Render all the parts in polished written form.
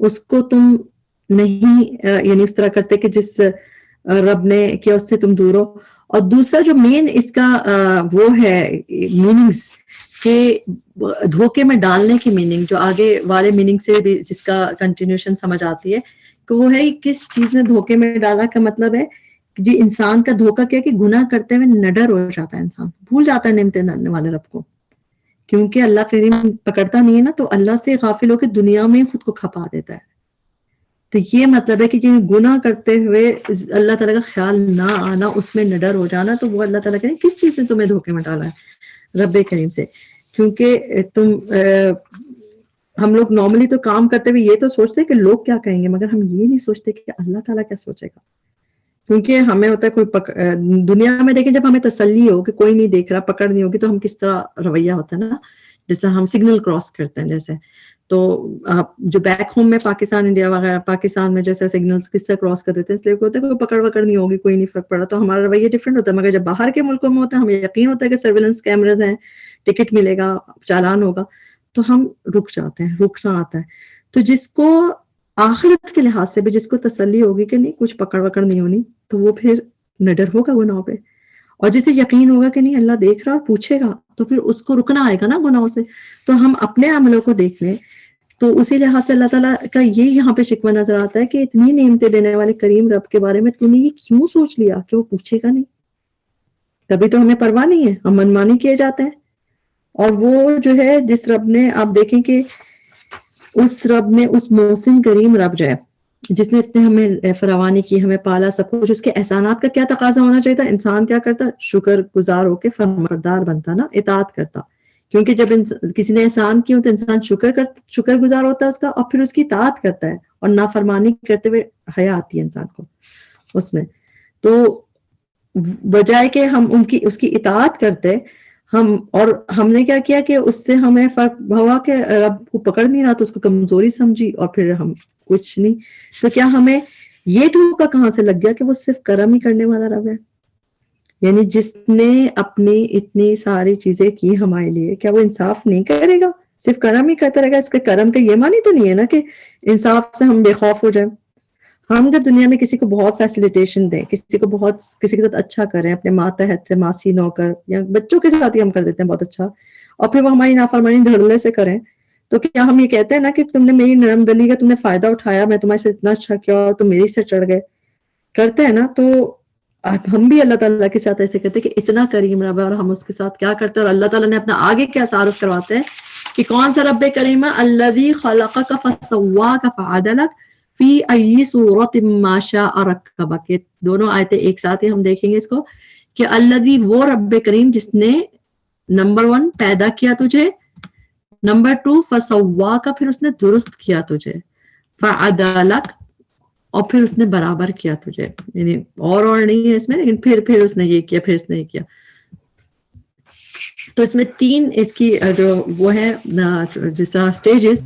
اس کو تم نہیں یعنی اس طرح کرتے کہ جس رب نے کیا اس سے تم دور ہو. اور دوسرا جو مین اس کا وہ ہے میننگز کہ دھوکے میں ڈالنے کی میننگ جو آگے والے میننگ سے بھی جس کا کنٹینیوشن سمجھ آتی ہے کہ وہ ہے کس چیز نے دھوکے میں ڈالا کا مطلب ہے جی انسان کا دھوکا کیا کہ گناہ کرتے ہوئے نڈر ہو جاتا ہے, انسان بھول جاتا ہے نعمتیں دینے والے رب کو, کیونکہ اللہ کریم پکڑتا نہیں ہے نا, تو اللہ سے غافل ہو کے دنیا میں خود کو کھپا دیتا ہے. تو یہ مطلب ہے کہ گناہ کرتے ہوئے اللہ تعالیٰ کا خیال نہ آنا, اس میں نڈر ہو جانا, تو وہ اللہ تعالیٰ کہتے ہیں کس چیز نے تمہیں دھوکے میں ڈالا ہے رب کریم سے. کیونکہ ہم لوگ نارملی تو کام کرتے ہوئے یہ تو سوچتے کہ لوگ کیا کہیں گے, مگر ہم یہ نہیں سوچتے کہ اللہ تعالیٰ کیا سوچے گا. کیونکہ ہمیں ہوتا ہے کوئی دنیا میں دیکھیں جب ہمیں تسلی ہو کہ کوئی نہیں دیکھ رہا, پکڑ نہیں ہوگی, تو ہم کس طرح رویہ ہوتا ہے نا, جیسے ہم سگنل کراس کرتے ہیں جیسے, تو جو بیک ہوم میں پاکستان انڈیا وغیرہ پاکستان میں جیسے سگنلز کس طرح کراس کر دیتے ہیں, اس لیے ہوتا ہے کوئی پکڑ وکڑ نہیں ہوگی, کوئی نہیں فرق پڑا, تو ہمارا رویہ ڈفرینٹ ہوتا ہے. مگر جب باہر کے ملکوں میں ہوتا ہے ہمیں یقین ہوتا ہے کہ سرویلنس کیمراز ہیں, ٹکٹ ملے گا, چالان ہوگا, تو ہم رک جاتے ہیں, رکنا آتا ہے. تو جس کو آخرت کے لحاظ سے بھی جس کو تسلی ہوگی کہ نہیں کچھ پکڑ وکڑ نہیں ہونی, تو وہ پھر نڈر ہوگا گناہوں پہ. اور جسے یقین ہوگا کہ نہیں اللہ دیکھ رہا اور پوچھے گا, تو پھر اس کو رکنا آئے گا نا گناہوں سے. تو ہم اپنے عملوں کو دیکھ لیں تو اسی لحاظ سے اللہ تعالیٰ کا یہ یہاں پہ شکوہ نظر آتا ہے کہ اتنی نعمتیں دینے والے کریم رب کے بارے میں تم نے یہ کیوں سوچ لیا کہ وہ پوچھے گا نہیں. تبھی تو ہمیں پرواہ نہیں ہے, ہم منمانی کیے جاتے ہیں. اور وہ جو ہے جس رب نے, آپ دیکھیں کہ اس رب نے, اس محسن کریم رب جو ہے جس نے اتنے ہمیں فراوانی کی, ہمیں پالا, سب کچھ, اس کے احسانات کا کیا تقاضا ہونا چاہیے تھا, انسان کیا کرتا, شکر گزار ہو کے فرمانبردار بنتا نا, اطاعت کرتا. کیونکہ جب کسی نے احسان کیا تو انسان شکر گزار ہوتا ہے اس کا, اور پھر اس کی اطاعت کرتا ہے, اور نافرمانی کرتے ہوئے حیا آتی ہے انسان کو اس میں. تو بجائے کہ ہم اس کی اطاعت کرتے اور ہم نے کیا کیا کہ اس سے ہمیں فرق ہوا کہ رب کو پکڑ نہیں رہا, تو اس کو کمزوری سمجھی, اور پھر ہم کچھ نہیں. تو کیا ہمیں یہ دھوکا کہاں سے لگ گیا کہ وہ صرف کرم ہی کرنے والا رب ہے, یعنی جس نے اپنی اتنی ساری چیزیں کی ہمارے لیے, کیا وہ انصاف نہیں کرے گا, صرف کرم ہی کرتا رہے گا. اس کے کرم کا یہ معنی تو نہیں ہے نا کہ انصاف سے ہم بے خوف ہو جائیں. ہم جب دنیا میں کسی کو بہت فیسیلیٹیشن دیں, کسی کے ساتھ اچھا کریں, اپنے ماتحت سے ماسی نوکر یا بچوں کے ساتھ ہی ہم کر دیتے ہیں بہت اچھا, اور پھر وہ ہماری نافرمانی دھڑلے سے کریں, تو کیا ہم یہ کہتے ہیں نا کہ تم نے میری نرم دلی کا تم نے فائدہ اٹھایا, میں تمہارے سے اتنا اچھا کیا اور تم میری سے چڑھ گئے, کرتے ہیں نا. تو ہم بھی اللہ تعالیٰ کے ساتھ ایسے کرتے ہیں کہ اتنا کریم رب ہے, اور ہم اس کے ساتھ کیا کرتے ہیں, اور اللہ تعالیٰ نے اپنا آگے کیا تعارف کرواتے ہیں کہ کون سا رب کریم ہے, الذی خلقک فسواک فعدلک فی ای صورت ما شاء رکبک. یہ دونوں آیتیں ایک ساتھ ہی ہم دیکھیں گے اس کو, کہ الذی وہ رب کریم جس نے نمبر 1 پیدا کیا تجھے, نمبر 2 فسواک پھر اس نے درست کیا تجھے, فعدلک اور پھر اس نے برابر کیا تجھے, یعنی اور نہیں ہے اس میں, لیکن پھر اس نے یہ کیا, پھر اس نے یہ کیا. تو اس میں 3 اس کی جو وہ ہے جس طرح سٹیجز,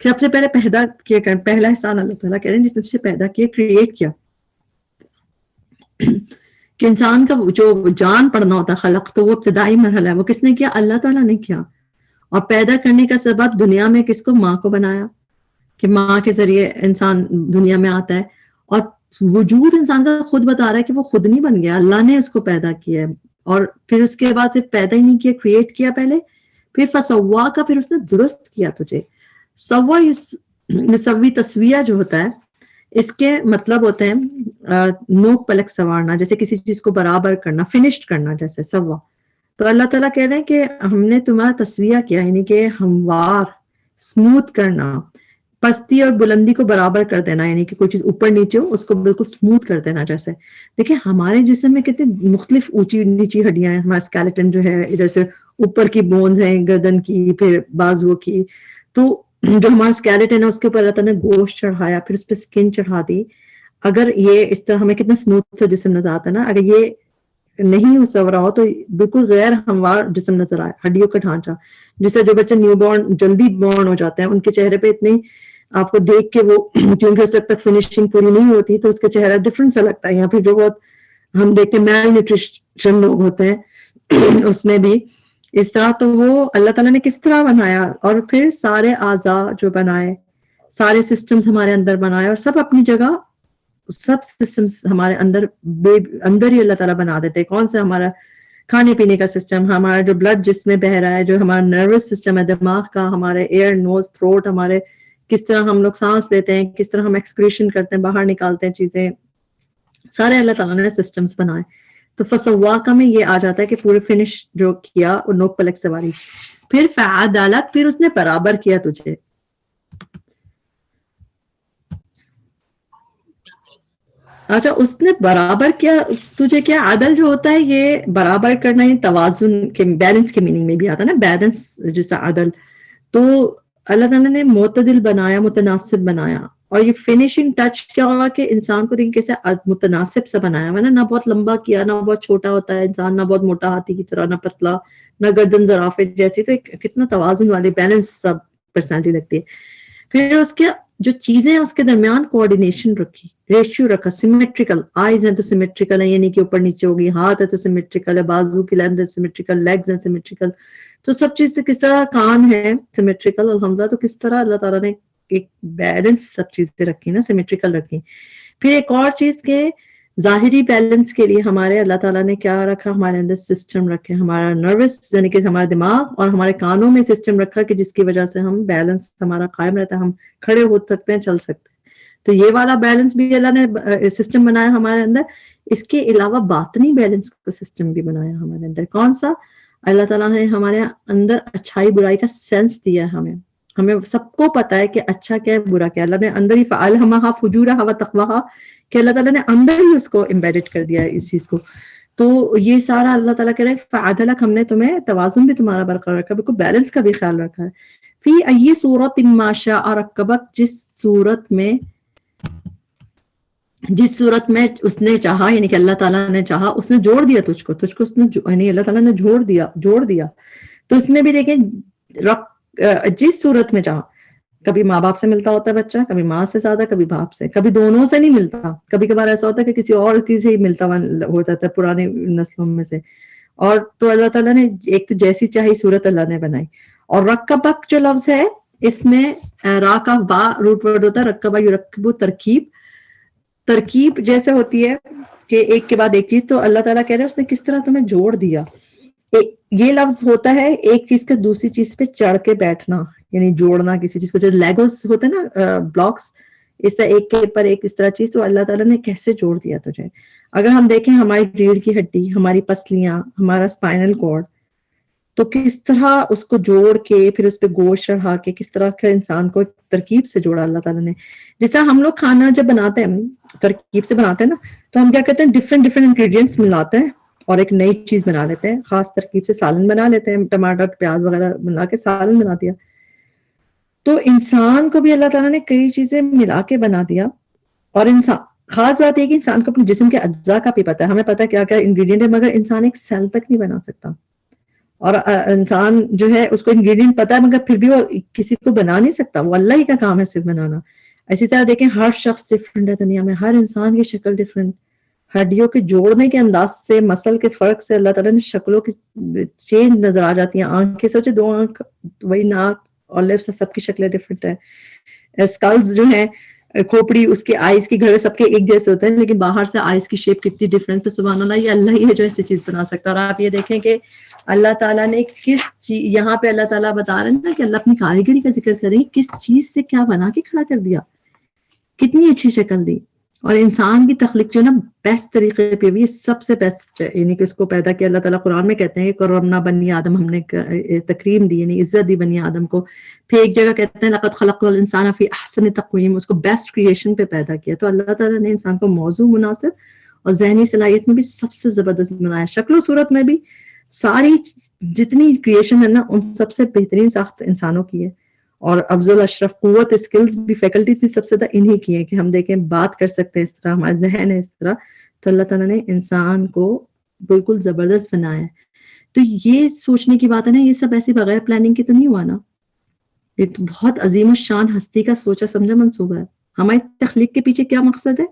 سب سے پہلے پیدا کیا, پہلا احسان اللہ تعالیٰ کہہ رہے ہیں جس نے تجھے پیدا کیا, کریٹ کیا, کہ انسان کا جو جان پڑنا ہوتا ہے خلق, تو وہ ابتدائی مرحلہ ہے, وہ کس نے کیا, اللہ تعالیٰ نے کیا. اور پیدا کرنے کا سبب دنیا میں کس کو, ماں کو بنایا, کہ ماں کے ذریعے انسان دنیا میں آتا ہے. اور وجود انسان کا خود بتا رہا ہے کہ وہ خود نہیں بن گیا, اللہ نے اس کو پیدا کیا ہے. اور پھر اس کے بعد صرف پیدا ہی نہیں کیا, کریٹ کیا پہلے, پھر فسوا کا, پھر اس نے درست کیا تجھے. سوا مسوی تسویہ جو ہوتا ہے, اس کے مطلب ہوتے ہیں نوک پلک سوارنا, جیسے کسی چیز کو برابر کرنا, فنشڈ کرنا, جیسے سوا. تو اللہ تعالیٰ کہہ رہے ہیں کہ ہم نے تمہارا تسویہ کیا, یعنی کہ ہموار, اسموتھ کرنا, پستی اور بلندی کو برابر کر دینا, یعنی کہ کوئی چیز اوپر نیچے ہو اس کو بالکل اسموتھ کر دینا. جیسے دیکھیں ہمارے جسم میں کتنے مختلف اونچی نیچی ہڈیاں ہیں, ہمارا اسکیلیٹن جو ہے, ادھر سے اوپر کی بونز ہیں گردن کی, پھر بازو کی, تو جو ہمارا اسکیلیٹن ہے اس کے اوپر اللہ تعالیٰ نے گوشت چڑھایا, پھر اس پہ اسکن چڑھا دی. اگر یہ اس طرح ہمیں کتنا اسموتھ سا جسم نظر آتا ہے نا, اگر یہ نہیں مسورا ہو تو بالکل غیر ہموار جسم نظر آئے, ہڈیوں کا ڈھانچہ. جس سے جو بچے نیو بورن جلدی بورن ہو جاتے ہیں, ان کے چہرے پہ اتنی آپ کو دیکھ کے وہ, کیونکہ اس وقت تک فنیشنگ پوری نہیں ہوتی, تو اس کا چہرہ ڈفرنٹ سا لگتا ہے. یہاں پہ جو بہت ہم دیکھتے ہیں میل نیوٹریشن لوگ ہوتے ہیں اس میں بھی اس طرح. تو وہ اللہ تعالیٰ نے کس طرح بنایا, اور پھر سارے اعضاء جو بنائے, سارے سسٹمز ہمارے اندر بنائے اور سب اپنی جگہ سب سسٹمز ہمارے اندر ہی اللہ تعالیٰ بنا دیتے ہیں. کون سا ہمارا کھانے پینے کا سسٹم, ہمارا جو بلڈ جس میں بہ رہا ہے, جو ہمارا نروس سسٹم ہے دماغ کا, ہمارے ایئر نوز تھروٹ, ہمارے کس طرح ہم لوگ سانس لیتے ہیں, کس طرح ہم ایکسکریشن کرتے ہیں, باہر نکالتے ہیں چیزیں, سارے اللہ تعالیٰ نے سسٹمز بنائے. تو فسواکا میں یہ آ جاتا ہے کہ پورے فنش جو کیا اور نوک پلک سواری. پھر فعدلک, پھر اس نے برابر کیا تجھے. اچھا, اس نے برابر کیا تجھے, کیا عدل جو ہوتا ہے یہ برابر کرنا, یہ توازن کے بیلنس کے میننگ میں بھی آتا ہے نا, بیلنس جیسا عدل. تو اللہ تعالیٰ نے معتدل بنایا, متناسب بنایا. اور یہ فنیشنگ ٹچ کیا ہوگا کہ انسان کو دیکھیں کیسے متناسب سا بنایا ہوا ہے نا, نہ بہت لمبا کیا, نہ بہت چھوٹا ہوتا ہے انسان, نہ بہت موٹا ہاتھی کی طرح, نہ پتلا, نہ گردن زرافے جیسی. تو ایک کتنا توازن والے بیلنس سب پرسنالٹی لگتی ہے. پھر اس کے جو چیزیں ہیں اس کے درمیان کوآرڈینیشن رکھی, ریشیو رکھا, سیمیٹریکل. آئیز ہیں تو سیمیٹریکل ہے, یعنی کہ اوپر نیچے ہوگی, ہاتھ ہے تو سیمیٹریکل ہے, بازو کی لینتھ ہے سیمیٹریکل, لیگز ہیں سیمیٹریکل. تو سب چیز سے کس طرح, کان ہے سیمیٹریکل الحمدہ, تو کس طرح اللہ تعالیٰ نے ایک بیلنس سب چیزیں رکھی نا, سیمیٹریکل رکھی. پھر ایک اور چیز کے ظاہری بیلنس کے لیے ہمارے اللہ تعالیٰ نے کیا رکھا, ہمارے اندر سسٹم رکھے, ہمارا نروس یعنی کہ ہمارا دماغ اور ہمارے کانوں میں سسٹم رکھا کہ جس کی وجہ سے ہم بیلنس ہمارا قائم رہتا ہے, ہم کھڑے ہو سکتے ہیں, چل سکتے ہیں. تو یہ والا بیلنس بھی اللہ نے سسٹم بنایا ہمارے اندر. اس کے علاوہ باطنی بیلنس کا سسٹم بھی بنایا ہمارے اندر. کون سا؟ اللہ تعالیٰ نے ہمارے اندر اچھائی برائی کا سینس دیا ہے. ہمیں سب کو پتا ہے کہ اچھا کیا ہے برا کیا ہے. اللہ نے اندر ہی فَأَلْهَمَهَا فُجُورَهَا وَتَقْوَاهَا کہ اللہ تعالیٰ نے اندر ہی اس کو امبیڈڈ کر دیا ہے اس چیز کو. تو یہ سارا اللہ تعالیٰ کہہ رہے ہیں فَعَدَلَكَ, ہم نے تمہیں توازن بھی تمہارا برقرار رکھا, بالکل بیلنس کا بھی خیال رکھا ہے. فی ای صورت ما شاء رکبک, جس صورت میں اس نے چاہا, یعنی کہ اللہ تعالیٰ نے چاہا, اس نے جوڑ دیا تجھ کو اس نے یعنی اللہ تعالیٰ نے جوڑ دیا. تو اس میں بھی دیکھیں جس صورت میں چاہا, کبھی ماں باپ سے ملتا ہوتا ہے بچہ, کبھی ماں سے زیادہ, کبھی باپ سے, کبھی دونوں سے نہیں ملتا, کبھی کبھار ایسا ہوتا ہے کہ کسی اور کی سے ہی ملتا ہو جاتا ہے پرانی نسلوں میں سے. اور تو اللہ تعالیٰ نے ایک تو جیسی چاہی صورت اللہ نے بنائی. اور رکبک جو لفظ ہے اس میں را کا با روٹ ورڈ ہوتا ہے, رکبہ یرکبو, ترکیب جیسے ہوتی ہے کہ ایک کے بعد ایک چیز. تو اللہ تعالیٰ کہہ رہے ہیں اس نے کس طرح تمہیں جوڑ دیا. یہ لفظ ہوتا ہے ایک چیز کا دوسری چیز پہ چڑھ کے بیٹھنا, یعنی جوڑنا کسی چیز کو, جیسے لیگوز ہوتے ہیں نا بلاکس, اس طرح ایک کے پر ایک اس طرح چیز. تو اللہ تعالیٰ نے کیسے جوڑ دیا تجھے. اگر ہم دیکھیں ہماری ریڑھ کی ہڈی, ہماری پسلیاں, ہمارا اسپائنل کارڈ, تو کس طرح اس کو جوڑ کے پھر اس پہ گوشت چڑھا کے کس طرح کا انسان کو ایک ترکیب سے جوڑا اللہ تعالیٰ نے. جیسا ہم لوگ کھانا جب بناتے ہیں ترکیب سے بناتے ہیں نا, تو ہم کیا کرتے ہیں ڈفرینٹ انگریڈینٹس ملاتے ہیں اور ایک نئی چیز بنا لیتے ہیں. خاص ترکیب سے سالن بنا لیتے ہیں, ٹماٹر پیاز وغیرہ ملا کے سالن بنا دیا. تو انسان کو بھی اللہ تعالیٰ نے کئی چیزیں ملا کے بنا دیا. اور انسان خاص بات یہ کہ انسان کو اپنے جسم کے اجزاء کا بھی پتا ہے, ہمیں پتا ہے کیا کیا انگریڈینٹ ہے, مگر انسان ایک سیل تک نہیں بنا سکتا. اور انسان جو ہے اس کو انگریڈینٹ پتا ہے مگر پھر بھی وہ کسی کو بنا نہیں سکتا, وہ اللہ ہی کا کام ہے صرف بنانا. اسی طرح دیکھیں ہر شخص ڈفرینٹ ہے دنیا میں, ہر انسان کی شکل ڈفرینٹ, ہڈیوں کے جوڑنے کے انداز سے, مسل کے فرق سے اللہ تعالیٰ نے شکلوں کی چینج نظر آ جاتی ہیں. آنکھیں سوچے 2 آنکھ, وہی ناک اور لپس, سب کی شکلیں ڈفرینٹ ہیں. اسکلز جو ہیں, کھوپڑی, اس کے آئیز کی گھڑے سب کے ایک جیسے ہوتے ہیں, لیکن باہر سے آئیز کی شیپ کتنی ڈفرینٹ ہے. سبحان اللہ, یہ اللہ ہی ہے جو ایسی چیز بنا سکتا ہے. اور آپ یہ دیکھیں کہ اللہ تعالیٰ نے کس چیز, یہاں پہ اللہ تعالیٰ بتا رہے ہیں نا کہ اللہ اپنی کاریگری کا ذکر کریں, کس چیز سے کیا بنا کے کھڑا کر دیا, کتنی اچھی شکل دی. اور انسان کی تخلیق جو ہے نا بیسٹ طریقے پہ بھی سب سے بیسٹ ہے, یعنی کہ اس کو پیدا کیا اللہ تعالیٰ. قرآن میں کہتے ہیں کرمنا بنی آدم, ہم نے تکریم دی یعنی عزت دی بنی آدم کو. پھر ایک جگہ کہتے ہیں لقد خلقنا الانسان فی احسن تقویم, اس کو بیسٹ کریشن پہ پیدا کیا. تو اللہ تعالیٰ نے انسان کو موضوع مناسب اور ذہنی صلاحیت میں بھی سب سے زبردست بنایا, شکل و صورت میں بھی. ساری جتنی کریشن ہے نا ان سب سے بہترین ساخت انسانوں کی ہے. اور افضل اشرف قوت, اسکلز بھی, فیکلٹیز بھی سب سے زیادہ انہی کی ہیں کہ ہم دیکھیں بات کر سکتے ہیں اس طرح, ہمارا ذہن ہے اس طرح. تو اللہ تعالیٰ نے انسان کو بالکل زبردست بنایا ہے. تو یہ سوچنے کی بات ہے نا, یہ سب ایسی بغیر پلاننگ کی تو نہیں ہوا نا, یہ تو بہت عظیم الشان ہستی کا سوچا سمجھا منصوبہ ہے. ہماری تخلیق کے پیچھے کیا مقصد ہے؟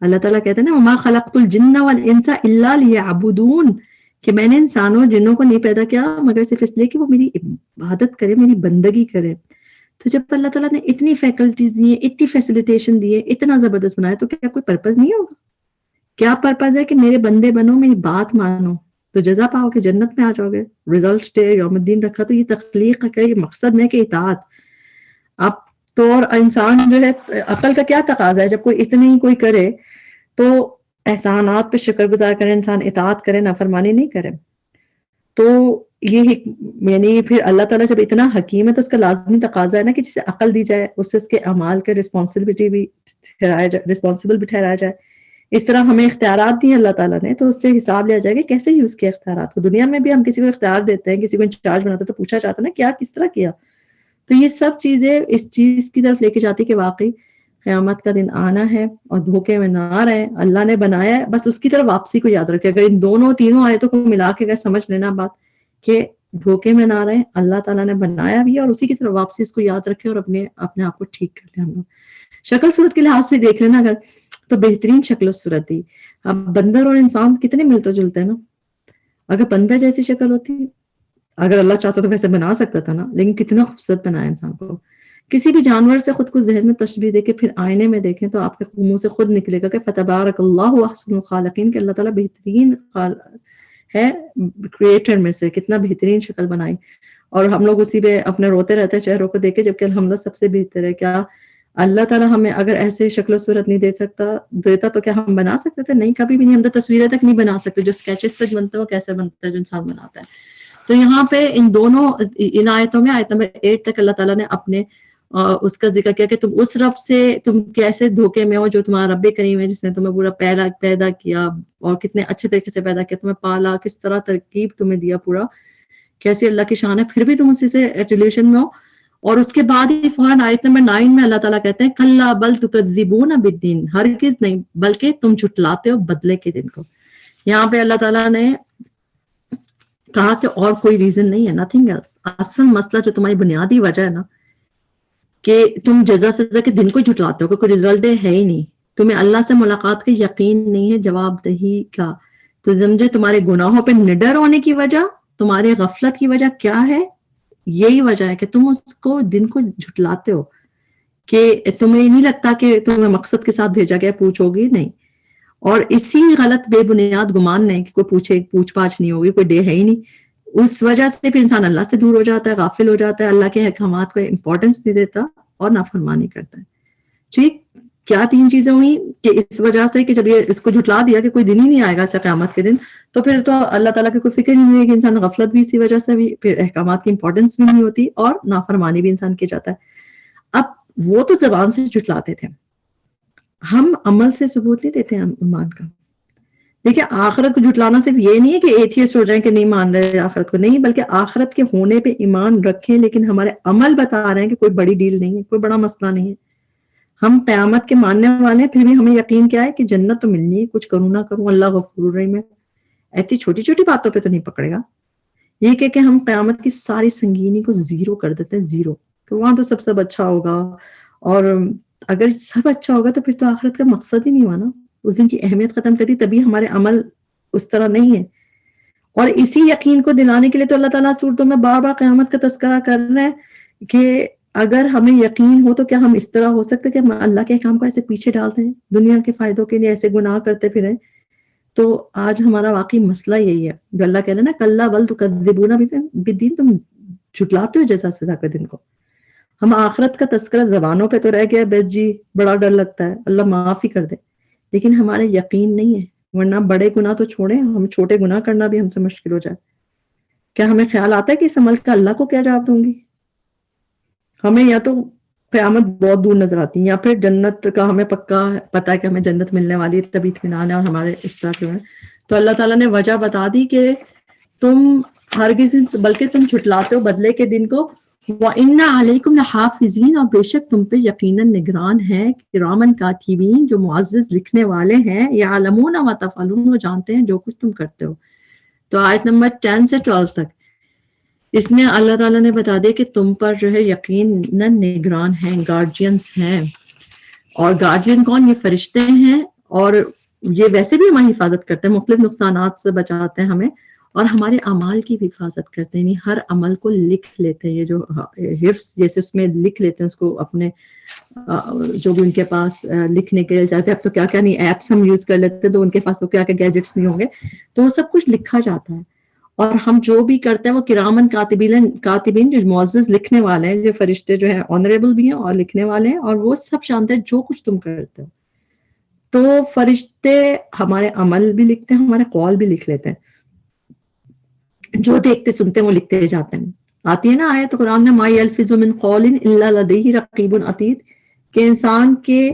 اللہ تعالیٰ کہتے ہیں نا وما خلقت الجن والانس الا لیعبدون, کہ میں نے انسانوں اور جنوں کو نہیں پیدا کیا مگر صرف اس لیے کہ وہ میری عبادت کرے, میری بندگی کرے. تو جب اللہ تعالیٰ نے اتنی فیکلٹیز دی ہیں، اتنی فیسیلیٹیشن دی ہے، اتنا زبردست بنایا، تو کیا کوئی پرپز نہیں ہوگا؟ کیا پرپز ہے کہ میرے بندے بنو، میری بات مانو تو جزا پاؤ گے، جنت میں آ جاؤ گے، ریزلٹ ڈے یوم الدین رکھا، تو یہ تخلیق کا یہ مقصد میں کہ اطاعت. اب تو اور انسان جو ہے عقل کا کیا تقاضا ہے، جب کوئی اتنی ہی کوئی کرے تو احسانات پہ شکر گزار کرے انسان، اطاعت کرے، نافرمانی نہیں کرے. تو یہ یعنی پھر اللہ تعالیٰ جب اتنا حکیم ہے تو اس کا لازمی تقاضا ہے نا کہ جسے عقل دی جائے اسے اس کے اعمال کے ریسپانسبلٹی بھی ریسپانسبل بھی ٹھہرایا جائے. اس طرح ہمیں اختیارات دیے اللہ تعالیٰ نے، تو اس سے حساب لیا جائے گا کیسے یوز کیا اختیارات کو. دنیا میں بھی ہم کسی کو اختیار دیتے ہیں، کسی کو انچارج بناتے ہیں تو پوچھا جاتا ہے نا کیا کس طرح کیا. تو یہ سب چیزیں اس چیز کی طرف لے کے جاتی کہ واقعی قیامت کا دن آنا ہے اور دھوکے میں نہ رہے، اللہ نے بنایا ہے، بس اس کی طرف واپسی کو یاد رکھے. اگر ان دونوں تینوں آیتوں کو ملا کے اگر سمجھ لینا بات کہ دھوکے میں نہ رہے، اللہ تعالیٰ نے بنایا بھی اور اسی کی طرف واپسی اس کو یاد رکھے اور اپنے آپ کو ٹھیک کر لیں. ہم لوگ شکل صورت کے لحاظ سے دیکھ لینا اگر تو بہترین شکل و صورت دی. اب بندر اور انسان کتنے ملتے جلتے ہیں نا. اگر بندر جیسی شکل ہوتی، اگر اللہ چاہتا تو ویسے بنا سکتا تھا نا، لیکن کتنا خوبصورت بنایا انسان کو. کسی بھی جانور سے خود کو ذہن میں تشبیہ دے کے پھر آئینے میں دیکھیں تو آپ کے منہ سے خود نکلے گا کہ فتبارک اللہ احسن الخالقین، کہ اللہ تعالیٰ بہترین ہے کریٹر میں سے، کتنا بہترین شکل بنائی. اور ہم لوگ اسی پہ اپنے روتے رہتے ہیں چہروں کو دیکھ کے، جبکہ الحمدللہ سب سے بہتر ہے. کیا اللہ تعالیٰ ہمیں اگر ایسے شکل و صورت نہیں دیتا تو کیا ہم بنا سکتے تھے؟ نہیں، کبھی بھی نہیں. ہم تو تصویریں تک نہیں بنا سکتے، جو اسکیچز تک بنتے ہیں وہ کیسے بنتا ہے جو انسان بناتا ہے. تو یہاں پہ ان دونوں ان آیتوں میں آیت نمبر 8 تک اللہ تعالیٰ نے اپنے اس کا ذکر کیا کہ تم اس رب سے تم کیسے دھوکے میں ہو جو تمہارا رب کریم ہے، جس نے تمہیں پورا پیدا کیا اور کتنے اچھے طریقے سے پیدا کیا، تمہیں پالا، کس طرح ترکیب تمہیں دیا پورا، کیسی اللہ کی شان ہے، پھر بھی تم اسی سے ڈیلیوشن میں ہو. اور اس کے بعد ہی فوراً آیت نمبر 9 میں اللہ تعالیٰ کہتے ہیں کلا بل تکذبون بالدین، ہرگز نہیں بلکہ تم جھٹلاتے ہو بدلے کے دن کو. یہاں پہ اللہ تعالیٰ نے کہا کہ اور کوئی ریزن نہیں ہے، نتھنگ ایلس. اصل مسئلہ جو تمہاری بنیادی وجہ ہے نا کہ تم جزا سزا کے دن کو جھٹلاتے ہو، کوئی رزلٹ ہے ہی نہیں، تمہیں اللہ سے ملاقات کا یقین نہیں ہے، جواب دہی کا. تو سمجھے تمہارے گناہوں پہ نڈر ہونے کی وجہ، تمہارے غفلت کی وجہ کیا ہے؟ یہی وجہ ہے کہ تم اس کو دن کو جھٹلاتے ہو، کہ تمہیں نہیں لگتا کہ تمہیں مقصد کے ساتھ بھیجا گیا، پوچھو گی نہیں. اور اسی غلط بے بنیاد گمان نہیں کہ کوئی پوچھ پاچھ نہیں ہوگی، کوئی ڈے ہے ہی نہیں، اس وجہ سے پھر انسان اللہ سے دور ہو جاتا ہے، غافل ہو جاتا ہے، اللہ کے احکامات کو امپورٹنس نہیں دیتا اور نافرمانی کرتا ہے. ٹھیک، کیا 3 چیزیں ہوئی کہ اس وجہ سے کہ جب یہ اس کو جھٹلا دیا کہ کوئی دن ہی نہیں آئے گا ایسا قیامت کے دن، تو پھر تو اللہ تعالیٰ کی کوئی فکر نہیں ہوئی کہ انسان غفلت بھی اسی وجہ سے بھی، پھر احکامات کی امپورٹنس بھی نہیں ہوتی اور نافرمانی بھی انسان کی جاتا ہے. اب وہ تو زبان سے جھٹلاتے تھے، ہم عمل سے ثبوت نہیں دیتے ایمان کا. دیکھیں آخرت کو جھٹلانا صرف یہ نہیں ہے کہ ایتھیسٹ ہو جائیں کہ نہیں مان رہے آخرت کو، نہیں، بلکہ آخرت کے ہونے پہ ایمان رکھیں لیکن ہمارے عمل بتا رہے ہیں کہ کوئی بڑی ڈیل نہیں ہے، کوئی بڑا مسئلہ نہیں ہے. ہم قیامت کے ماننے والے ہیں، پھر بھی ہمیں یقین کیا ہے کہ جنت تو ملنی ہے، کچھ کروں نہ کروں اللہ غفور رحیم ہے. ایسی چھوٹی چھوٹی باتوں پہ تو نہیں پکڑے گا. یہ کہ ہم قیامت کی ساری سنگینی کو زیرو کر دیتے ہیں، زیرو، کہ وہاں تو سب اچھا ہوگا. اور اگر سب اچھا ہوگا تو پھر تو آخرت کا مقصد ہی نہیں ہوا نا، اس دن کی اہمیت ختم کر دی. تبھی ہمارے عمل اس طرح نہیں ہے. اور اسی یقین کو دلانے کے لیے تو اللہ تعالیٰ صورتوں میں بار بار قیامت کا تذکرہ کر رہے ہیں کہ اگر ہمیں یقین ہو تو کیا ہم اس طرح ہو سکتے کہ ہم اللہ کے احکام کو ایسے پیچھے ڈالتے ہیں، دنیا کے فائدوں کے لیے ایسے گناہ کرتے پھریں. تو آج ہمارا واقعی مسئلہ یہی ہے جو اللہ کہہ رہے ہیں نا کلا بل تکذبون بالدین، تم جھٹلاتے ہو جزا سزا کے دن کو. ہم آخرت کا تذکرہ زبانوں پہ تو رہ گیا، بس جی بڑا ڈر لگتا ہے اللہ معاف ہی کر دے، لیکن ہمارا یقین نہیں ہے. ورنہ بڑے گناہ تو چھوڑیں، ہم چھوٹے گناہ کرنا بھی ہم سے مشکل ہو جائے. کیا ہمیں خیال آتا ہے کہ اس عمل کا اللہ کو کیا جواب دوں گی؟ ہمیں یا تو قیامت بہت دور نظر آتی ہے، یا پھر جنت کا ہمیں پکا پتا ہے کہ ہمیں جنت ملنے والی ہے، تبھی اطمینان ہے اور ہمارے اس طرح کے ہیں. تو اللہ تعالیٰ نے وجہ بتا دی کہ تم ہرگز بلکہ تم جھٹلاتے ہو بدلے کے دن کو. وَإِنَّ عَلَيْكُمْ لَحَافِظِينَ، اور بے شک تم پہ یقیناً نگران ہیں، کرامن کاتبین، جو معزز لکھنے والے ہیں، یعلمون ما تفعلون، وہ جانتے ہیں جو کچھ تم کرتے ہو. تو آیت نمبر 10 سے 12 تک اس میں اللہ تعالیٰ نے بتا دیا کہ تم پر جو ہے یقیناً نگران ہیں، گارڈینز ہیں. اور گارڈین کون؟ یہ فرشتے ہیں، اور یہ ویسے بھی ہماری حفاظت کرتے ہیں، مختلف نقصانات سے بچاتے ہیں ہمیں. اور ہمارے اعمال کی بھی حفاظت کرتے ہیں، یعنی ہر عمل کو لکھ لیتے ہیں، یہ جو حفظ جیسے اس میں لکھ لیتے ہیں اس کو اپنے جو بھی ان کے پاس لکھنے کے لیے جاتے ہیں، اب تو کیا کیا نہیں ایپس ہم یوز کر لیتے ہیں، تو ان کے پاس تو کیا کیا گیجٹس نہیں ہوں گے، تو وہ سب کچھ لکھا جاتا ہے. اور ہم جو بھی کرتے ہیں وہ کرامن کاتبین جو معزز لکھنے والے ہیں، جو فرشتے جو ہیں آنریبل بھی ہیں اور لکھنے والے ہیں، اور وہ سب جانتے ہیں جو کچھ تم کرتے ہو. تو فرشتے ہمارے عمل بھی لکھتے ہیں، ہمارے قول بھی لکھ لیتے ہیں، جو دیکھتے سنتے ہیں وہ لکھتے جاتے ہیں. آتی ہے نا آیت قرآن میں ما یلفظ من قول الا لدیہ رقیب عتید، کہ انسان کے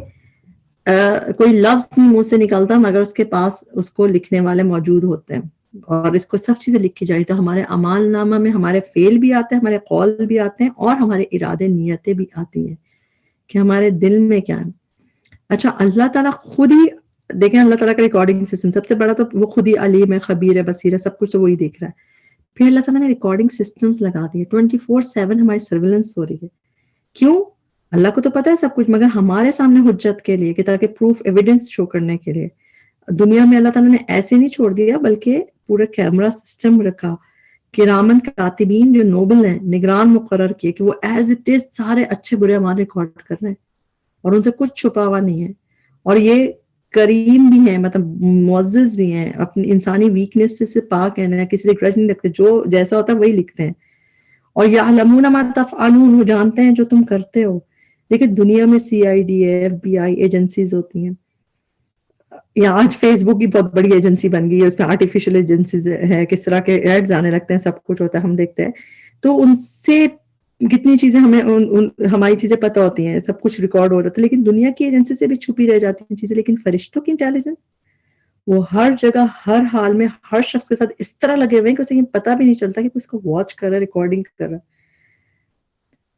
کوئی لفظ نہیں منہ سے نکلتا مگر اس کے پاس اس کو لکھنے والے موجود ہوتے ہیں، اور اس کو سب چیزیں لکھی جائیں. تو ہمارے اعمال نامہ میں ہمارے فعل بھی آتے ہیں، ہمارے قول بھی آتے ہیں، اور ہمارے ارادے نیتیں بھی آتی ہیں کہ ہمارے دل میں کیا ہے. اچھا اللہ تعالیٰ خود ہی دیکھیں، اللہ تعالیٰ کا ریکارڈنگ سسٹم سب سے بڑا تو وہ خود ہی علیم ہے، خبیر ہے، بصیر ہے، سب کچھ تو وہی دیکھ رہا ہے. پھر اللہ تعالیٰ نے ریکارڈنگ سسٹمز لگا دیے، 24/7 ہماری سرویلنس ہو رہی ہے. کیوں؟ اللہ کو تو پتہ ہے سب کچھ، مگر ہمارے سامنے حجت کے لیے، کہ تاکہ پروف ایویڈنس شو کرنے کے لیے. دنیا میں اللہ تعالیٰ نے ایسے نہیں چھوڑ دیا، بلکہ پورا کیمرہ سسٹم رکھا، کرامن کاتبین جو نوبل ہیں، نگران مقرر کیے کہ وہ ایز اٹ از سارے اچھے برے اعمال ریکارڈ کر رہے ہیں، اور ان سے کچھ چھپا ہوا نہیں ہے. اور یہ کریم بھی ہیں، مطلب معزز بھی ہیں، اپنی انسانی ویکنس سے پاک ہیں، کسی سے گرج نہیں رکھتے، جو جیسا ہوتا ہے وہی لکھتے ہیں. اور یعلمون ما تفعلون، وہ جانتے ہیں جو تم کرتے ہو. دیکھیں دنیا میں CID ہے، FBI ایجنسیز ہوتی ہیں، یا آج فیس بک کی بہت بڑی ایجنسی بن گئی ہے، اس میں آرٹیفیشل ایجنسیز ہے، کس طرح کے ایڈز آنے لگتے ہیں، سب کچھ ہوتا ہے، ہم دیکھتے ہیں. تو ان سے کتنی چیزیں ہمیں ہماری چیزیں پتہ ہوتی ہیں، سب کچھ ریکارڈ ہو رہا ہے، لیکن دنیا کی ایجنسی سے بھی چھپی رہ جاتی ہیں چیزیں. لیکن فرشتوں کی انٹیلیجنس وہ ہر جگہ ہر حال میں ہر شخص کے ساتھ اس طرح لگے ہوئے ہیں کہ اسے یہ پتہ بھی نہیں چلتا کہ کوئی اس کو واچ کر رہا ہے، ریکارڈنگ کر رہا ہے.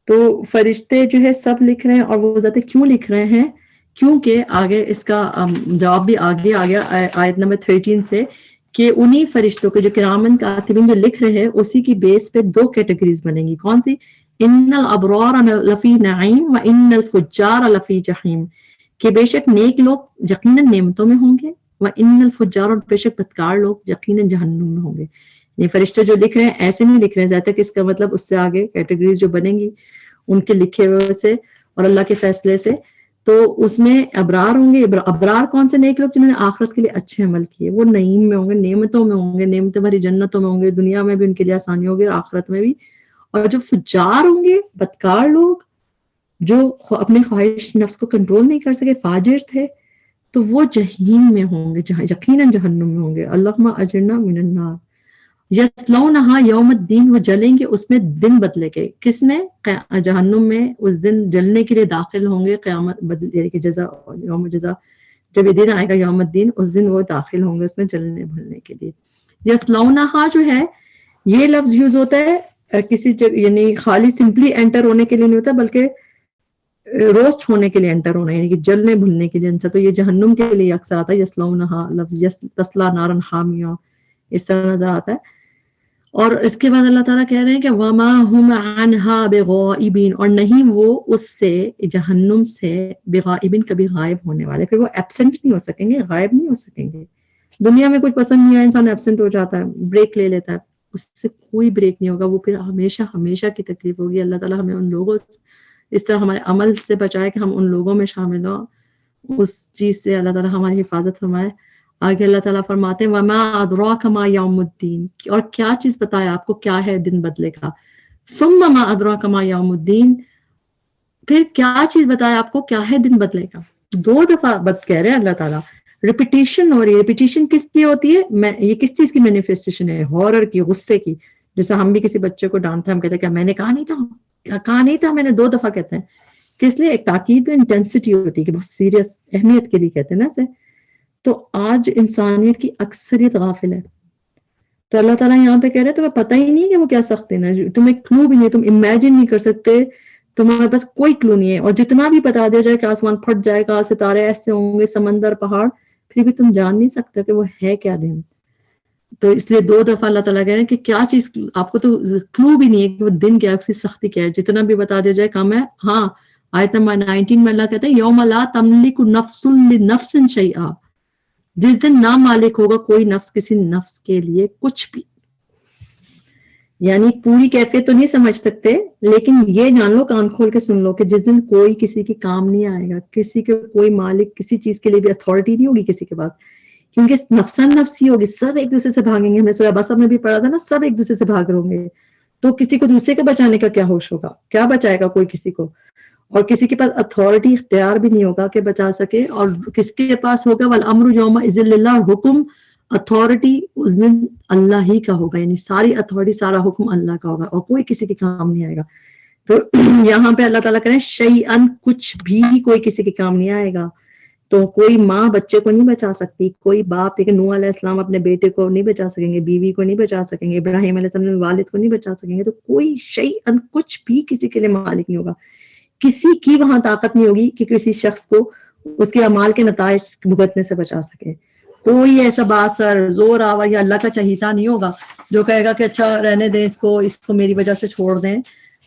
تو فرشتے جو ہے سب لکھ رہے ہیں، اور وہ ذات کیوں لکھ رہے ہیں؟ کیونکہ آگے اس کا جواب بھی آگے آ گیا آیت نمبر 13 سے، کہ انہی فرشتوں کے جو کرامن کاتبین جو لکھ رہے ہیں، اسی کی بیس پہ 2 کیٹیگریز بنیں گی. کون سی؟ ان الابرار لفی نعیم و ان الفجار لفی جحیم، کہ بے شک نیک لوگ یقیناً نعمتوں میں ہوں گے، و ان الفجار، اور بے شک بدکار لوگ یقیناً جہنم میں ہوں گے. یہ فرشتے جو لکھ رہے ہیں ایسے نہیں لکھ رہے ہیں ذات کہ اس کا مطلب اس سے آگے کیٹیگریز جو بنیں گی ان کے لکھے ہوئے سے اور اللہ کے فیصلے سے، تو اس میں ابرار ہوں گے. ابرار کون سے؟ نیک لوگ جنہوں نے آخرت کے لیے اچھے عمل کیے، وہ نعیم میں ہوں گے، نعمتوں میں ہوں گے، نعمتیں بھری جنتوں میں ہوں گے، دنیا میں بھی ان کے لیے آسانی ہوگی اور آخرت میں بھی. اور جو فجار ہوں گے، بدکار لوگ جو اپنے خواہش نفس کو کنٹرول نہیں کر سکے، فاجر تھے، تو وہ جہنم میں ہوں گے، یقیناً جہنم میں ہوں گے. اللہم اجرنا من النار. یصلونہا یوم الدین، وہ جلیں گے اس میں دن بدلے کے. کس میں؟ جہنم میں اس دن جلنے کے لیے داخل ہوں گے، قیامت بدلے کے جزا، یوم جزا، جب یہ دن آئے گا یوم الدین، اس دن وہ داخل ہوں گے اس میں جلنے بھلنے کے لیے. یصلونہا جو ہے یہ لفظ یوز ہوتا ہے کسی یعنی خالی سمپلی انٹر ہونے کے لیے نہیں ہوتا، بلکہ روسٹ ہونے کے لیے انٹر ہونا، یعنی کہ جلنے بھلنے کے لیے انسا. تو یہ جہنم کے لیے اکثر آتا ہے یصلونہا لفظ، تسلا نارن حامیہ، اس طرح نظر آتا ہے. اور اس کے بعد اللہ تعالیٰ کہہ رہے ہیں کہ وَمَا هُمْ عَنْهَا بِغَائِبِينَ، اور نہیں وہ اس سے، جہنم سے، بغائبین، کبھی غائب ہونے والے. پھر وہ ایبسنٹ نہیں ہو سکیں گے، غائب نہیں ہو سکیں گے. دنیا میں کچھ پسند نہیں آیا انسان ایبسنٹ ہو جاتا ہے، بریک لے لیتا ہے، اس سے کوئی بریک نہیں ہوگا، وہ پھر ہمیشہ ہمیشہ کی تکلیف ہوگی. اللہ تعالیٰ ہمیں ان لوگوں اس طرح ہمارے عمل سے بچائے کہ ہم ان لوگوں میں شامل ہوں، اس چیز سے اللہ تعالیٰ ہماری حفاظت فرمائے. آگے اللہ تعالیٰ فرماتے ہیں وَمَا أَدْرَاكَ مَا يَوْمُ الدِّينِ، اور کیا چیز بتایا آپ کو کیا ہے دن بدلے کا. ثُمَّ مَا أَدْرَاكَ مَا يَوْمُ الدِّينِ، پھر کیا چیز بتایا آپ کو کیا ہے دن بدلے کا. 2 دفعہ کہہ رہے ہیں اللہ تعالیٰ، ریپیٹیشن ہو رہی ہے. ریپیٹیشن کس کی ہوتی ہے؟ یہ کس چیز کی مینیفیسٹیشن ہے؟ ہارر کی، غصے کی. جیسے ہم بھی کسی بچے کو ڈانٹتے ہیں، ہم کہتے ہیں کہ میں نے کہا نہیں تھا، میں نے 2 دفعہ کہتے ہیں. کس لیے؟ ایک تاکید میں انٹینسٹی ہوتی ہے کہ بہت سیریس اہمیت کے لیے کہتے ہیں نا اسے. تو آج انسانیت کی اکثریت غافل ہے. تو اللہ تعالیٰ یہاں پہ کہہ رہے ہیں تمہیں پتہ ہی نہیں کہ وہ کیا سخت ہے نا، تمہیں کلو بھی نہیں، تم امیجن نہیں کر سکتے، تمہارے پاس کوئی کلو نہیں ہے. اور جتنا بھی بتا دیا جائے کہ آسمان پھٹ جائے گا، ستارے ایسے ہوں گے، سمندر، پہاڑ، پھر بھی تم جان نہیں سکتے کہ وہ ہے کیا دن. تو اس لیے 2 دفعہ اللہ تعالیٰ کہہ رہے ہیں کہ کیا چیز آپ کو تو کلو بھی نہیں ہے کہ وہ دن کیا، اس کی سختی کیا ہے. جتنا بھی بتا دیا جائے کم ہے. ہاں آیت نمبر 19 میں اللہ کہتے ہیں یوم لا تملک نفس لنفس شیئا، جس دن نہ مالک ہوگا کوئی نفس کسی نفس کے لیے کچھ بھی. یعنی پوری کیفیت تو نہیں سمجھ سکتے، لیکن یہ جان لو، کان کھول کے سن لو کہ جس دن کوئی کسی کی کام نہیں آئے گا، کسی کے کوئی مالک کسی چیز کے لیے بھی اتھارٹی نہیں ہوگی کسی کے پاس، کیونکہ نفساً نفسی ہوگی، سب ایک دوسرے سے بھاگیں گے. ہم نے سورہ بقرہ میں بھی پڑھا تھا نا، سب ایک دوسرے سے بھاگ رہے گے، تو کسی کو دوسرے کو بچانے کا کیا ہوش ہوگا؟ کیا بچائے گا کوئی کسی کو؟ اور کسی کے پاس اتھارٹی اختیار بھی نہیں ہوگا کہ بچا سکے. اور کس کے پاس ہوگا؟ والامر یومئذ للہ، حکم اتھارٹی اس دن اللہ ہی کا ہوگا، یعنی ساری اتھارٹی سارا حکم اللہ کا ہوگا اور کوئی کسی کے کام نہیں آئے گا. تو یہاں پہ اللہ تعالیٰ کہہ شیئن، کچھ بھی کوئی کسی کے کام نہیں آئے گا. تو کوئی ماں بچے کو نہیں بچا سکتی، کوئی باپ، دیکھیں نوح علیہ السلام اپنے بیٹے کو نہیں بچا سکیں گے، بیوی کو نہیں بچا سکیں گے، ابراہیم علیہ السلام والد کو نہیں بچا سکیں گے. تو کوئی شیئن، کچھ بھی کسی کے لیے مالک نہیں ہوگا. کسی کی وہاں طاقت نہیں ہوگی کہ کسی شخص کو اس کے اعمال کے نتائج بھگتنے سے بچا سکے. کوئی ایسا باثر زور آوا یا اللہ کا چہیتا نہیں ہوگا جو کہے گا کہ اچھا رہنے دیں اس کو میری وجہ سے چھوڑ دیں،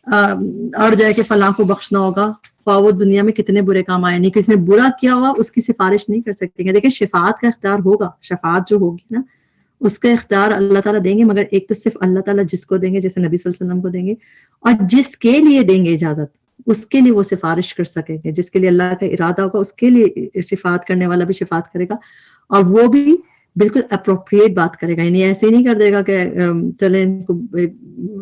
اڑ جائے کہ فلاں کو بخشنا ہوگا، خواہ وہ دنیا میں کتنے برے کام آئے، نہیں کسی نے برا کیا ہوا اس کی سفارش نہیں کر سکتے ہیں. دیکھیں شفاعت کا اختیار ہوگا، شفاعت جو ہوگی نا اس کا اختیار اللہ تعالیٰ دیں گے، مگر ایک تو صرف اللہ تعالیٰ جس کو دیں گے، جیسے نبی صلی اللہ علیہ وسلم کو دیں گے، اور جس کے لیے دیں گے اجازت اس کے لیے وہ سفارش کر سکیں گے. جس کے لیے اللہ کا ارادہ ہوگا اس کے لیے شفاعت کرنے والا بھی شفاعت کرے گا، اور وہ بھی بالکل اپروپریٹ بات کرے گا، یعنی ایسے ہی نہیں کر دے گا کہ چلیں ان کو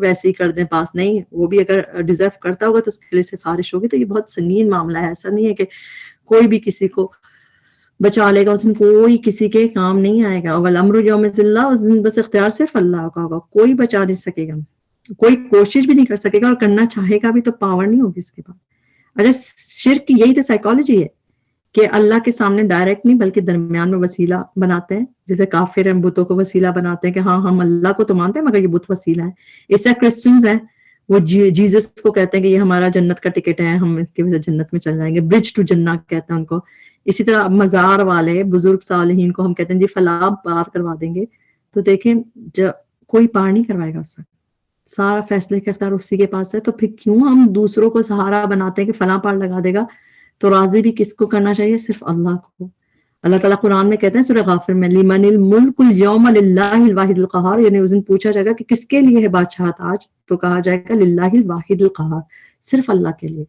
ویسے ہی کر دیں پاس. نہیں، وہ بھی اگر ڈیزرو کرتا ہوگا تو اس کے لیے سفارش ہوگی. تو یہ بہت سنگین معاملہ ہے، ایسا نہیں ہے کہ کوئی بھی کسی کو بچا لے گا، اس دن کوئی کسی کے کام نہیں آئے گا. والامر یومئذ للہ، اس دن بس اختیار صرف اللہ کا ہوگا، کوئی بچا نہیں سکے گا، کوئی کوشش بھی نہیں کر سکے گا، اور کرنا چاہے گا بھی تو پاور نہیں ہوگی اس کے پاس. اچھا شرک یہی تو سائیکالوجی ہے کہ اللہ کے سامنے ڈائریکٹ نہیں بلکہ درمیان میں وسیلہ بناتے ہیں. جیسے کافر ہیں بتوں کو وسیلہ بناتے ہیں کہ ہاں ہم اللہ کو تو مانتے ہیں مگر یہ بت وسیلہ ہے. اس طرح کرسچنز ہیں، وہ جیزس کو کہتے ہیں کہ یہ ہمارا جنت کا ٹکٹ ہے، ہم اس کی وجہ سے جنت میں چل جائیں گے، برج ٹو جنت کہتے ہیں ان کو. اسی طرح مزار والے بزرگ صالحین کو ہم کہتے ہیں جی فلاں پار کروا دیں گے. تو دیکھیں جب کوئی پار نہیں کروائے گا، اس سے سارا فیصلے کا اختیار اسی کے پاس ہے. تو پھر کیوں ہم دوسروں کو سہارا بناتے ہیں کہ فلاں پار لگا دے گا؟ تو راضی بھی کس کو کرنا چاہیے؟ صرف اللہ کو. اللہ تعالیٰ قرآن میں کہتے ہیں سورہ غافر میں لمن الملک اليوم للہ الواحد القہار، یعنی اس دن پوچھا جائے گا کہ کس کے لیے ہے بادشاہت آج، تو کہا جائے گا للہ الواحد القہار، صرف اللہ کے لیے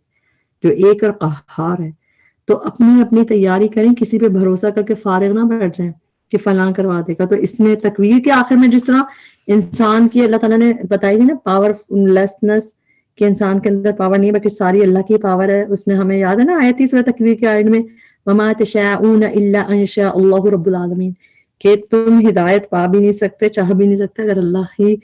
جو ایک اور قہار ہے. تو اپنی اپنی تیاری کریں، کسی پہ بھروسہ کر کے فارغ نہ بیٹھ جائیں کہ فلاں کروا دے گا. تو اس میں تکویر کے آخر میں جس طرح انسان کی اللہ تعالیٰ نے بتائی نا پاور لیسنس، کہ انسان کے اندر پاور نہیں ہے بلکہ ساری اللہ کی پاور ہے. اس میں ہمیں یاد ہے نا آیت ہی سورہ تکویر کے آیت میں وَمَا تَشَاءُونَ إِلَّا أَن يَشَاءَ اللَّهُ رَبُّ الْعَالَمِينَ، کہ تم ہدایت پا بھی نہیں سکتے، چاہ بھی نہیں سکتے اگر اللہ ہی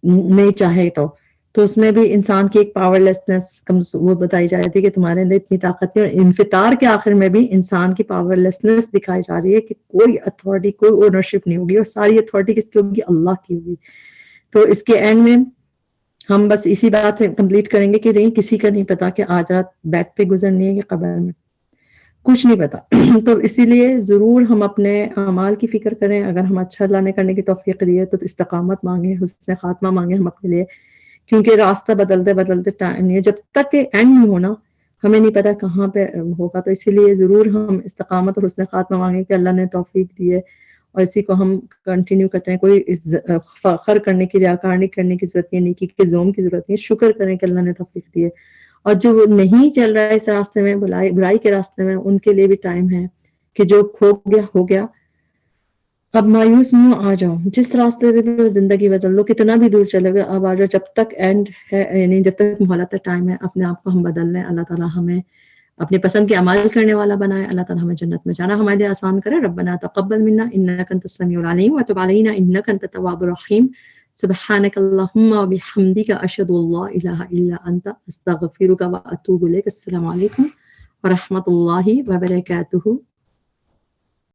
نہیں چاہے تو. تو اس میں بھی انسان کی ایک پاور لیسنس وہ بتائی جا رہی تھی کہ تمہارے اندر اتنی طاقت ہے. اور انفطار کے آخر میں بھی انسان کی پاور لیسنس دکھائی جا رہی ہے کہ کوئی اتھارٹی، کوئی اونرشپ نہیں ہوگی، اور ساری اتھارٹی کس کی ہوگی؟ اللہ کی ہوگی. تو اس کے اینڈ میں ہم بس اسی بات سے کمپلیٹ کریں گے کہ نہیں کسی کا نہیں پتا کہ آج رات بیڈ پہ گزرنی ہے کہ قبر میں، کچھ نہیں پتا. تو اسی لیے ضرور ہم اپنے اعمال کی فکر کریں. اگر ہم اچھا اللہ نے کرنے کی توفیق دی ہے تو استقامت مانگیں، حسن خاتمہ مانگیں ہم اپنے لیے، کیونکہ راستہ بدلتے بدلتے ٹائم نہیں ہے. جب تک کہ اینڈ نہیں ہونا ہمیں نہیں پتا کہاں پہ ہوگا. تو اسی لیے ضرور ہم استقامت اور حسن خاتمہ مانگیں کہ اللہ نے توفیق دی ہے، اور اسی کو ہم کنٹینیو کرتے ہیں. کوئی فخر کرنے کی، ریاکاری کرنے کی ضرورت نہیں، نیکی کے زوم کی ضرورت نہیں. شکر کریں کہ اللہ نے توفیق دی ہے. اور جو نہیں چل رہا ہے اس راستے میں، برائی کے راستے میں، ان کے لیے بھی ٹائم ہے کہ جو کھو گیا ہو گیا. اب مایوس منہ آ جاؤ، جس راستے پہ زندگی بدل لو، کتنا بھی دور چلے گا، اب آ جاؤ. جب تک اینڈ ہے، یعنی جب تک مہلت ٹائم ہے، اپنے آپ کو ہم بدل لیں. اللہ تعالیٰ ہمیں اپنے پسند کے عمل کرنے والا بنائے. اللہ تعالیٰ ہمیں جنت میں جانا ہمارے لیے آسان کرے. ربنا تقبل منا انک انت السمیع العلیم وتب علینا انک انت التواب الرحیم. سبحانک اللہم وبحمدک اشہد ان لا الہ الا انت استغفرک واتوب الیک. السلام علیکم ورحمۃ اللہ وبرکاتہ.